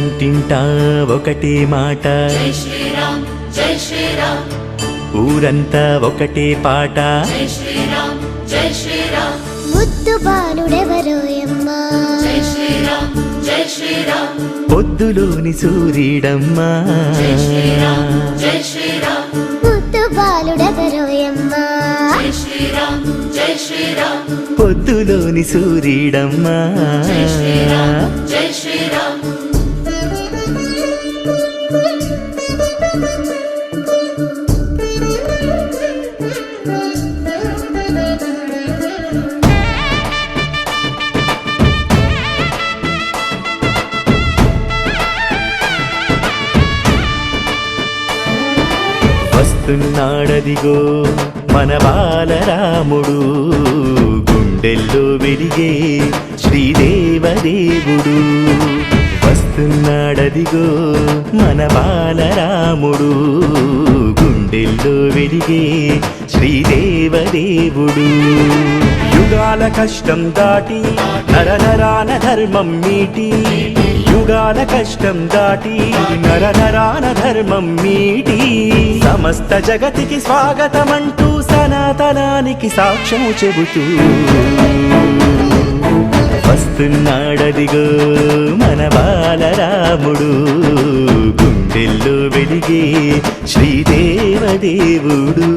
ఇంటింటా ఒకటే మాట జై శ్రీరామ్ జై శ్రీరామ్, ఊరంతా ఒకటే పాట జై శ్రీరామ్ జై శ్రీరామ్, ముద్దు బాలుడెవరోయమ్మా జై శ్రీరామ్ జై శ్రీరామ్, పొద్దులోని సూర్యుడమ్మా జై శ్రీరామ్ జై శ్రీరామ్, ముద్దు బాలుడెవరోయమ్మా జై శ్రీరామ్ జై శ్రీరామ్, పొద్దులోని సూర్యుడమ్మా జై శ్రీరామ్ జై శ్రీరామ్. వస్తున్నాడదిగో మన బాలరాముడు, గుండెల్లో వెలిగే శ్రీదేవదేవుడు. వస్తున్నాడదిగో మన బాలరాముడు, గుండెల్లో వెలిగే శ్రీదేవదేవుడు. యుగాల కష్టం దాటి నరనరాన ధర్మం మీటి, యుగాల కష్టం దాటి నరనరాన ధర్మం మీటి, సమస్త జగతికి స్వాగతమంటూ సనాతనానికి సాక్ష్యం చెబుతూ వస్తున్నాడదిగో మన బాలరాముడు, గుండెల్లో వెలిగే శ్రీదేవదేవుడు.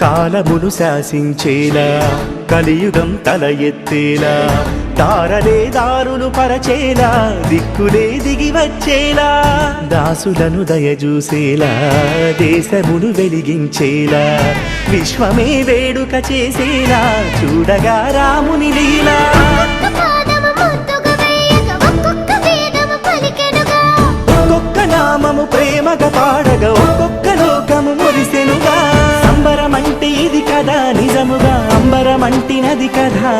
కాలమును శాసించేలా కలియుగం తల ఎత్తేలా, దారలే దారులు పరచేలా దిక్కులే దిగి వచ్చేలా, దాసులను దయజూసేలా దేశమును వెలిగించేలా, విశ్వమే వేడుక చేసేలా చూడగా రాముని లీలా. ఒక్కొక్క నామము ప్రేమగా పాడగా ఒక్కొక్క లోకము మురిసెనుగా. అంబరమంటే ఇది కదా నిజముగా అంబరమంటినది కదా,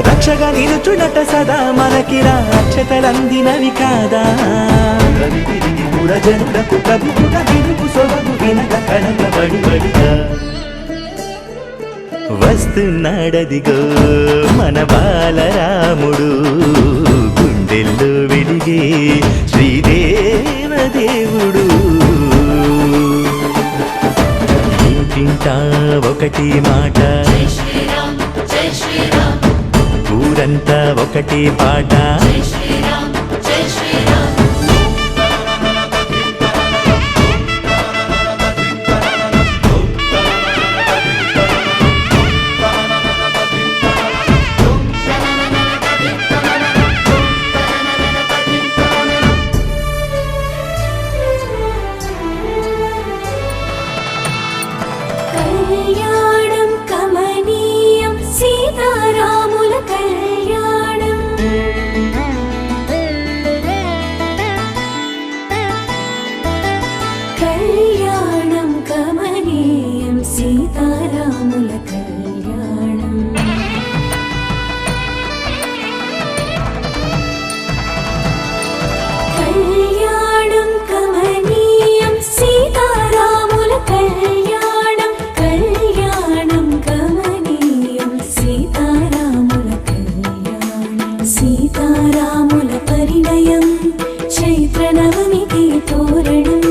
రక్షగా నిలుచునట సదా మనకిరా అక్షతలందినవి కాదా. రవి తిరిగి పురజనులకు ప్రభువుగా తిరుగు సొబగు వినక కనకబడిగా వస్తున్నాడదిగో మన బాలరాముడు, గుండెల్లో వెలిగే శ్రీదేవదేవుడు. ఇంటింటా ఒకటే మాట జై శ్రీరామ్ జై శ్రీరామ్, ఊరంతా ఒకటే పాట జై శ్రీరామ్ జై శ్రీరామ్. కళ్యాణం కమనీయం సీతారాముల కళ్యాణం, కళ్యాణం కమనీయం సీతారాముల కళ్యాణం. కళ్యాణం కమనీయం సీతారాముల కళ్యాణం, కళ్యాణం కమనీయం సీతారాముల కళ్యాణం. సీతారాముల పరిణయం చైత్ర నవమికి తోరణం.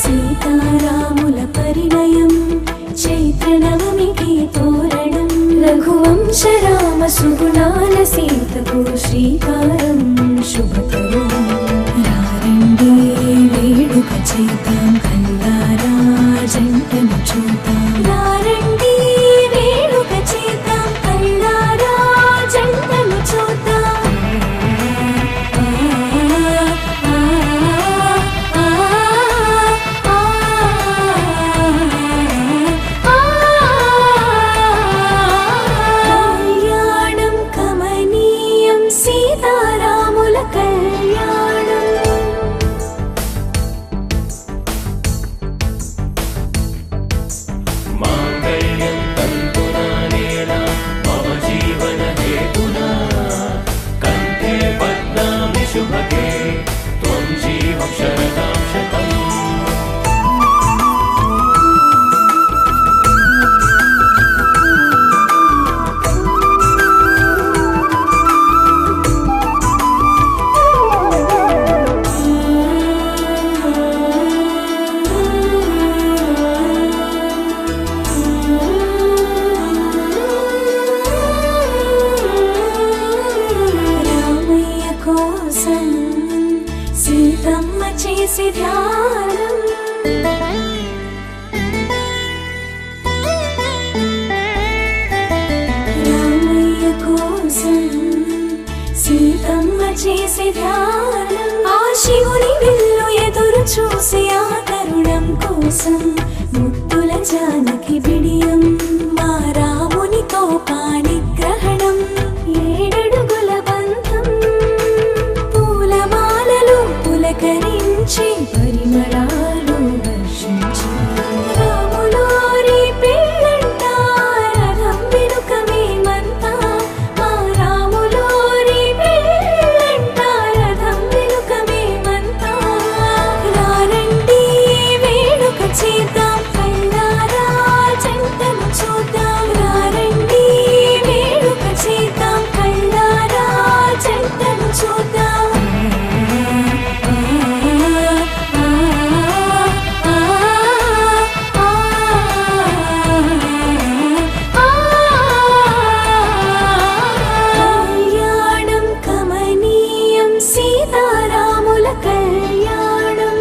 సీతారాముల పరిణయం చైత్ర నవమికి తోరణం. రఘువంశ రామ సుగుణాల సీతకు శ్రీకారం శుభకరం. రారండి వేడుక చేద్దాం కల్లారా జంటను చూద్దాం, రారండి వేడుక చేద్దాం కల్లారా జంటను చూద్దాం. చేసే ధ్యానం ఆ శివుని విల్లు ఎదురు చూసే ఆ తరుణం కోసం ముద్దుల జానకి బిడియం మా రామునితో పాణిగ్రహణం ఏడడుగుల బంధం పూలమాలలు పులకరించి పరిమళాలు వర్షించి రాములోరి పెళ్ళంట రథం వెనుక మేమంతా మా రాములోరి పెళ్ళంట రథం వెనుక మేమంతా రారండి వేడుక చేద్దాం కళ్ళారా జంటను చూద్దాం రారండి వేడుక చేద్దాం కళ్ళారా జంటను చూద్దాం కళ్యాణం కమనీయం సీతారాముల కళ్యాణం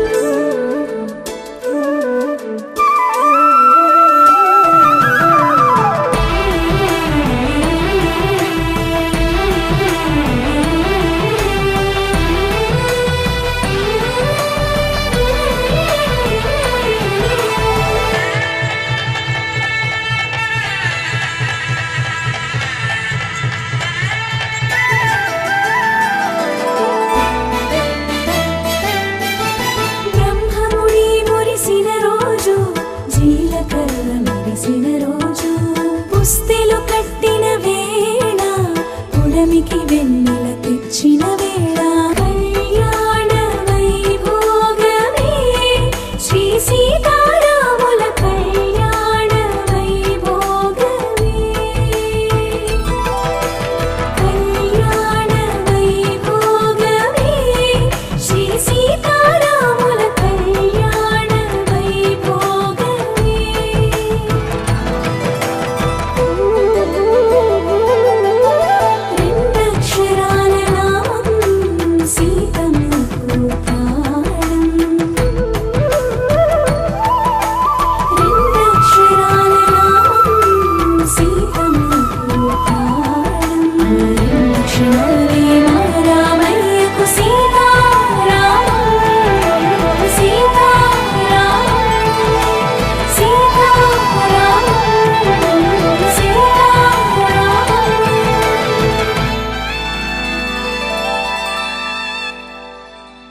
బ్రహ్మముడి మురిసిన రోజు జీలకర్ర మెరిసిన రోజు పుస్తెలు కట్టిన వేళ పుడమికి వెన్నెల తెచ్చిన